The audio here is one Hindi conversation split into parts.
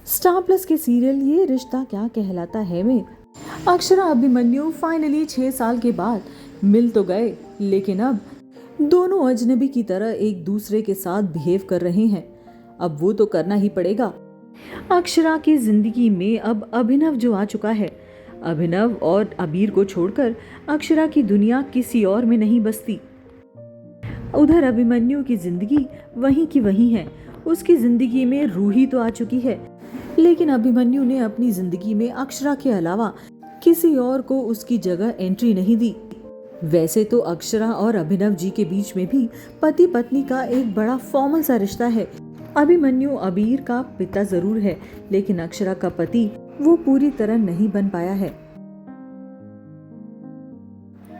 स्टार प्लस के सीरियल ये रिश्ता क्या कहलाता है में अक्षरा अभिमन्यु फाइनली 6 साल के बाद मिल तो गए, लेकिन अब दोनों अजनबी की तरह एक दूसरे के साथ बिहेव कर रहे हैं। अब वो तो करना ही पड़ेगा। अक्षरा की जिंदगी में अब अभिनव जो आ चुका है। अभिनव और अबीर को छोड़कर अक्षरा की दुनिया किसी और में नहीं बसती। उधर अभिमन्यु की जिंदगी वहीं की वहीं है। उसकी जिंदगी में रूही तो आ चुकी है, लेकिन अभिमन्यु ने अपनी जिंदगी में अक्षरा के अलावा किसी और को उसकी जगह एंट्री नहीं दी। वैसे तो अक्षरा और अभिनव जी के बीच में भी पति पत्नी का एक बड़ा फॉर्मल सा रिश्ता है। अभिमन्यु अबीर का पिता जरूर है, लेकिन अक्षरा का पति वो पूरी तरह नहीं बन पाया है।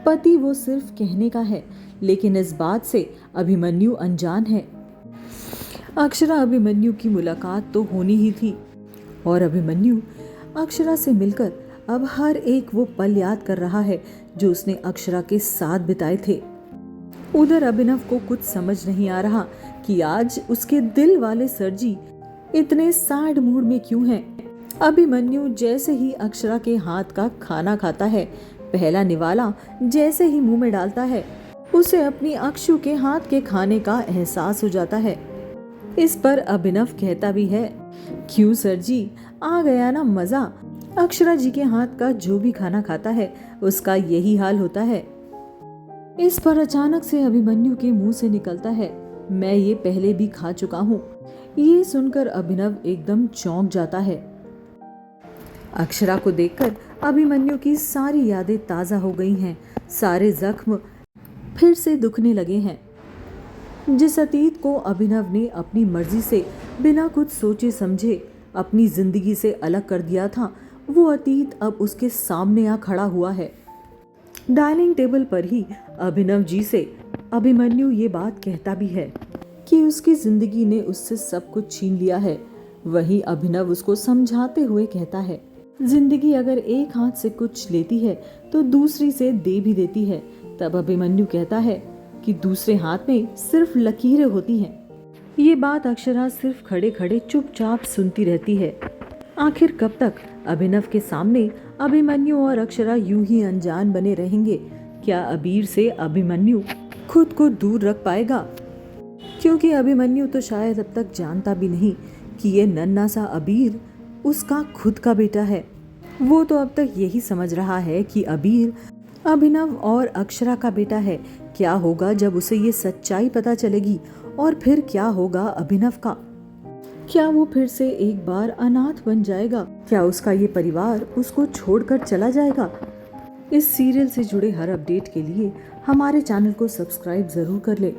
पति वो सिर्फ कहने का है, लेकिन इस बात से अभिमन्यु अनजान है। अक्षरा अभिमन्यु की मुलाकात तो होनी ही थी, और अभिमन्यु अक्षरा से मिलकर अब हर एक वो पल याद कर रहा है जो उसने अक्षरा के साथ बिताए थे। उधर अभिनव को कुछ समझ नहीं आ रहा कि आज उसके दिल वाले सरजी इतने सैड मूड में क्यों हैं। अभिमन्यु जैसे ही अक्षरा के हाथ का खाना खाता है, पहला निवाला जैसे ही मुंह में डालता है, उसे अपनी अक्षु के हाथ के खाने का एहसास हो जाता है। इस पर अभिनव कहता भी है, क्यों सरजी, आ गया ना मजा। अक्षरा जी के हाथ का जो भी खाना खाता है उसका यही हाल होता है। इस पर अचानक से अभिमन्यु के मुंह से निकलता है, मैं ये पहले भी खा चुका हूँ। ये सुनकर अभिनव एकदम चौंक जाता है। अक्षरा को देखकर अभिमन्यु की सारी यादें ताजा हो गई हैं। सारे जख्म फिर से दुखने लगे हैं। जिस अतीत को अभिनव ने अपनी मर्जी से बिना कुछ सोचे समझे अपनी जिंदगी से अलग कर दिया था, वो अतीत अब उसके सामने आ खड़ा हुआ है। डाइनिंग टेबल पर ही अभिनव जी से अभिमन्यु ये बात कहता भी है कि उसकी जिंदगी ने उससे सब कुछ छीन लिया है। वहीं अभिनव उसको समझाते हुए कहता है, जिंदगी अगर एक हाथ से कुछ लेती है तो दूसरी से दे भी देती है। तब अभिमन्यु कहता है कि दूसरे हाथ में सिर्फ लकीरें होती हैं। ये बात अक्षरा सिर्फ खड़े खड़े चुपचाप सुनती रहती है। आखिर कब तक अभिनव के सामने अभिमन्यु और अक्षरा यूं ही अनजान बने रहेंगे? क्या अबीर से अभिमन्यु खुद को दूर रख पाएगा? क्योंकि अभिमन्यु तो शायद अब तक जानता भी नहीं कि ये नन्हा सा अबीर उसका खुद का बेटा है। वो तो अब तक यही समझ रहा है कि अबीर अभिनव और अक्षरा का बेटा है। क्या होगा जब उसे ये सच्चाई पता चलेगी? और फिर क्या होगा अभिनव का? क्या वो फिर से एक बार अनाथ बन जाएगा? क्या उसका ये परिवार उसको छोड़कर चला जाएगा? इस सीरियल से जुड़े हर अपडेट के लिए हमारे चैनल को सब्सक्राइब जरूर कर ले।